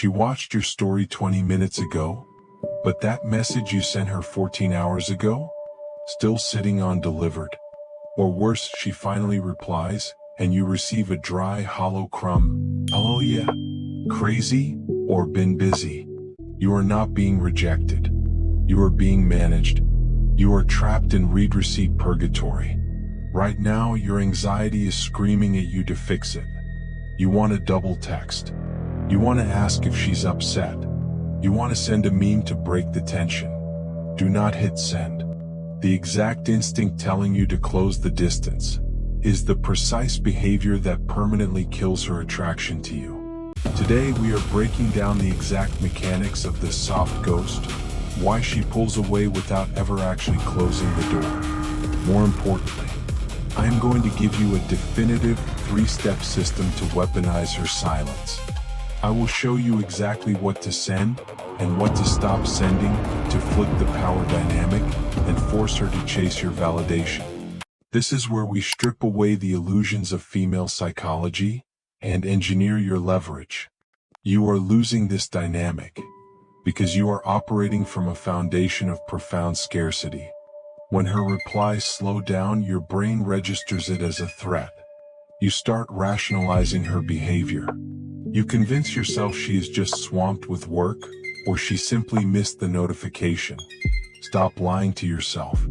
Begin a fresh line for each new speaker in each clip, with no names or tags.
She watched your story 20 minutes ago, but that message you sent her 14 hours ago? Still sitting undelivered. Or worse, she finally replies, and you receive a dry, hollow crumb. Oh yeah. Crazy? Or been busy? You are not being rejected. You are being managed. You are trapped in read receipt purgatory. Right now, your anxiety is screaming at you to fix it. You want a double text. You want to ask if she's upset. You want to send a meme to break the tension. Do not hit send. The exact instinct telling you to close the distance is the precise behavior that permanently kills her attraction to you. Today we are breaking down the exact mechanics of this soft ghost, why she pulls away without ever actually closing the door. More importantly, I am going to give you a definitive 3-step system to weaponize her silence. I will show you exactly what to send and what to stop sending to flip the power dynamic and force her to chase your validation. This is where we strip away the illusions of female psychology and engineer your leverage. You are losing this dynamic because you are operating from a foundation of profound scarcity. When her replies slow down, your brain registers it as a threat. You start rationalizing her behavior. You convince yourself she is just swamped with work, or she simply missed the notification. Stop lying to yourself.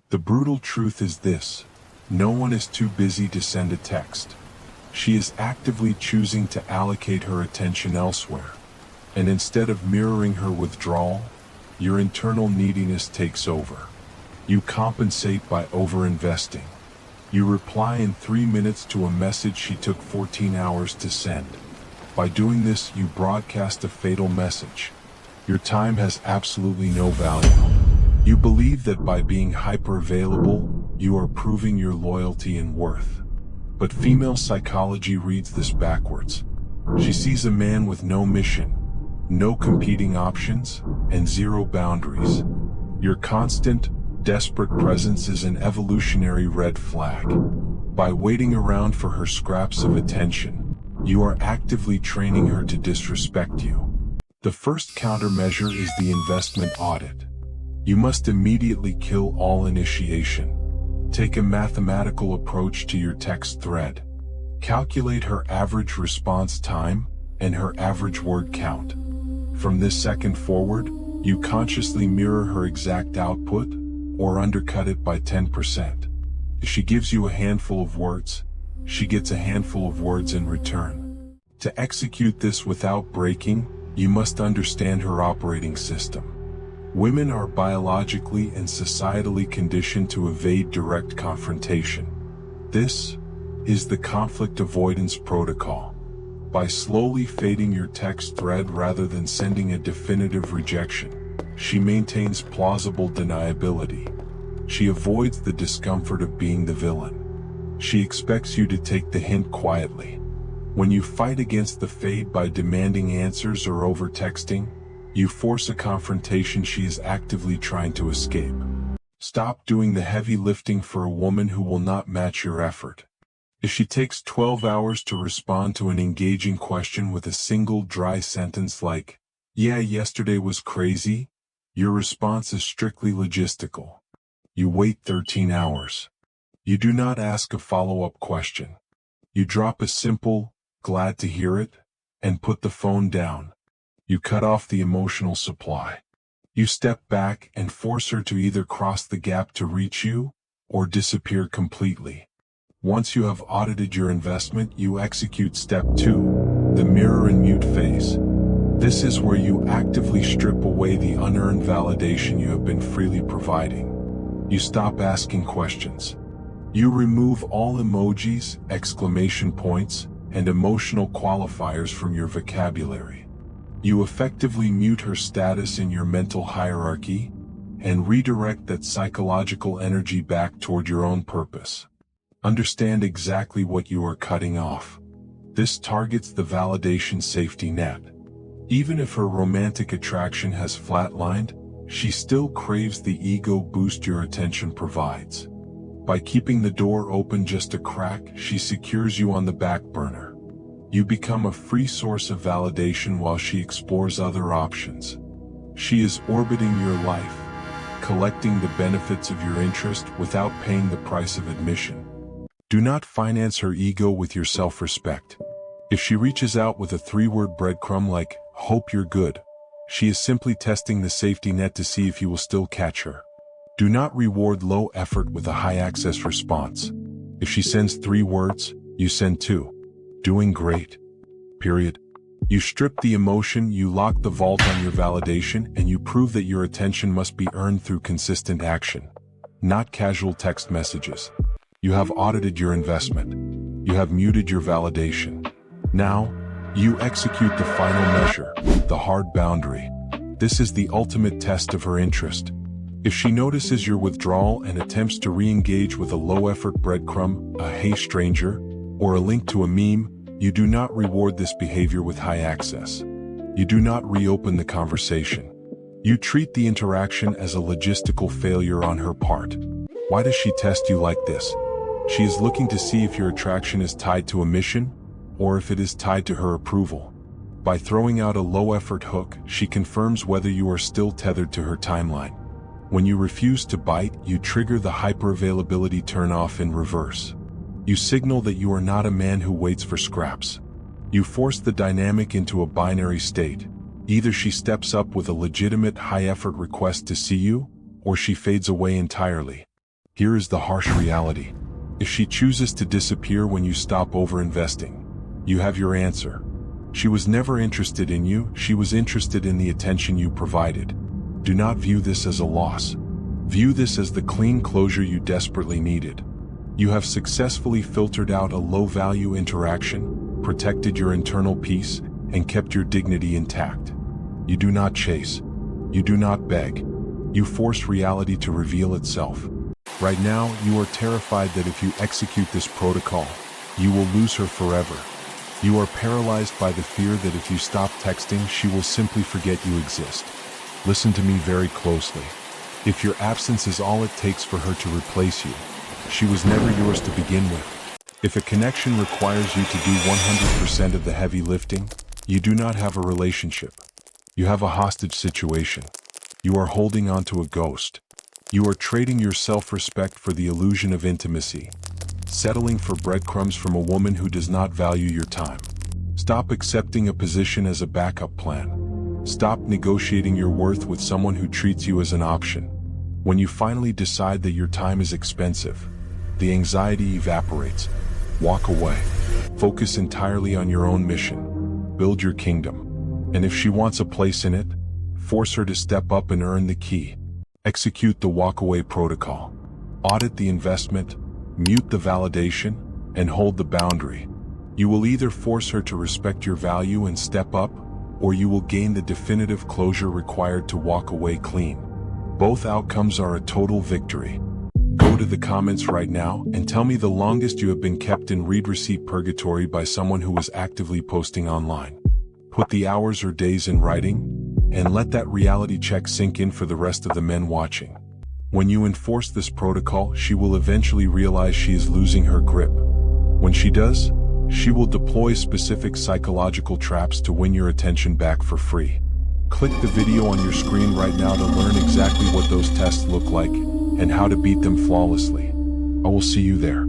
The brutal truth is this: no one is too busy to send a text. She is actively choosing to allocate her attention elsewhere. And instead of mirroring her withdrawal, your internal neediness takes over. You compensate by overinvesting. You reply in 3 minutes to a message she took 14 hours to send. By doing this, you broadcast a fatal message. Your time has absolutely no value. You believe that by being hyper-available, you are proving your loyalty and worth. But female psychology reads this backwards. She sees a man with no mission, no competing options, and zero boundaries. Your constant, desperate presence is an evolutionary red flag. By waiting around for her scraps of attention, you are actively training her to disrespect you. The first countermeasure is the investment audit. You must immediately kill all initiation. Take a mathematical approach to your text thread. Calculate her average response time and her average word count. From this second forward, you consciously mirror her exact output or undercut it by 10%. If she gives you a handful of words, she gets a handful of words in return. To execute this without breaking, you must understand her operating system. Women are biologically and societally conditioned to evade direct confrontation. This is the conflict avoidance protocol. By slowly fading your text thread rather than sending a definitive rejection, she maintains plausible deniability. She avoids the discomfort of being the villain. She expects you to take the hint quietly. When you fight against the fade by demanding answers or over-texting, you force a confrontation she is actively trying to escape. Stop doing the heavy lifting for a woman who will not match your effort. If she takes 12 hours to respond to an engaging question with a single dry sentence like, "Yeah, yesterday was crazy," your response is strictly logistical. You wait 13 hours. You do not ask a follow-up question. You drop a simple, "glad to hear it," and put the phone down. You cut off the emotional supply. You step back and force her to either cross the gap to reach you, or disappear completely. Once you have audited your investment, you execute step 2, the mirror and mute phase. This is where you actively strip away the unearned validation you have been freely providing. You stop asking questions. You remove all emojis, exclamation points, and emotional qualifiers from your vocabulary. You effectively mute her status in your mental hierarchy and redirect that psychological energy back toward your own purpose. Understand exactly what you are cutting off. This targets the validation safety net. Even if her romantic attraction has flatlined, she still craves the ego boost your attention provides. By keeping the door open just a crack, she secures you on the back burner. You become a free source of validation while she explores other options. She is orbiting your life, collecting the benefits of your interest without paying the price of admission. Do not finance her ego with your self-respect. If she reaches out with a 3-word breadcrumb like, "Hope you're good," she is simply testing the safety net to see if you will still catch her. Do not reward low effort with a high access response. If she sends 3 words, you send 2. Doing great. Period. You strip the emotion, you lock the vault on your validation, and you prove that your attention must be earned through consistent action, not casual text messages. You have audited your investment. You have muted your validation. Now, you execute the final measure, the hard boundary. This is the ultimate test of her interest. If she notices your withdrawal and attempts to re-engage with a low-effort breadcrumb, a "Hey stranger," or a link to a meme, you do not reward this behavior with high access. You do not reopen the conversation. You treat the interaction as a logistical failure on her part. Why does she test you like this? She is looking to see if your attraction is tied to a mission, or if it is tied to her approval. By throwing out a low-effort hook, she confirms whether you are still tethered to her timeline. When you refuse to bite, you trigger the hyper-availability turn-off in reverse. You signal that you are not a man who waits for scraps. You force the dynamic into a binary state. Either she steps up with a legitimate high-effort request to see you, or she fades away entirely. Here is the harsh reality. If she chooses to disappear when you stop over-investing, you have your answer. She was never interested in you, she was interested in the attention you provided. Do not view this as a loss. View this as the clean closure you desperately needed. You have successfully filtered out a low-value interaction, protected your internal peace, and kept your dignity intact. You do not chase. You do not beg. You force reality to reveal itself. Right now, you are terrified that if you execute this protocol, you will lose her forever. You are paralyzed by the fear that if you stop texting, she will simply forget you exist. Listen to me very closely. If your absence is all it takes for her to replace you, she was never yours to begin with. If a connection requires you to do 100% of the heavy lifting, you do not have a relationship. You have a hostage situation. You are holding on to a ghost. You are trading your self-respect for the illusion of intimacy, settling for breadcrumbs from a woman who does not value your time. Stop accepting a position as a backup plan. Stop negotiating your worth with someone who treats you as an option. When you finally decide that your time is expensive, the anxiety evaporates. Walk away. Focus entirely on your own mission. Build your kingdom. And if she wants a place in it, force her to step up and earn the key. Execute the walkaway protocol. Audit the investment, mute the validation, and hold the boundary. You will either force her to respect your value and step up, or you will gain the definitive closure required to walk away clean. Both outcomes are a total victory. Go to the comments right now and tell me the longest you have been kept in read receipt purgatory by someone who was actively posting online. Put the hours or days in writing, and let that reality check sink in for the rest of the men watching. When you enforce this protocol, she will eventually realize she is losing her grip. When she does, she will deploy specific psychological traps to win your attention back for free. Click the video on your screen right now to learn exactly what those tests look like and how to beat them flawlessly. I will see you there.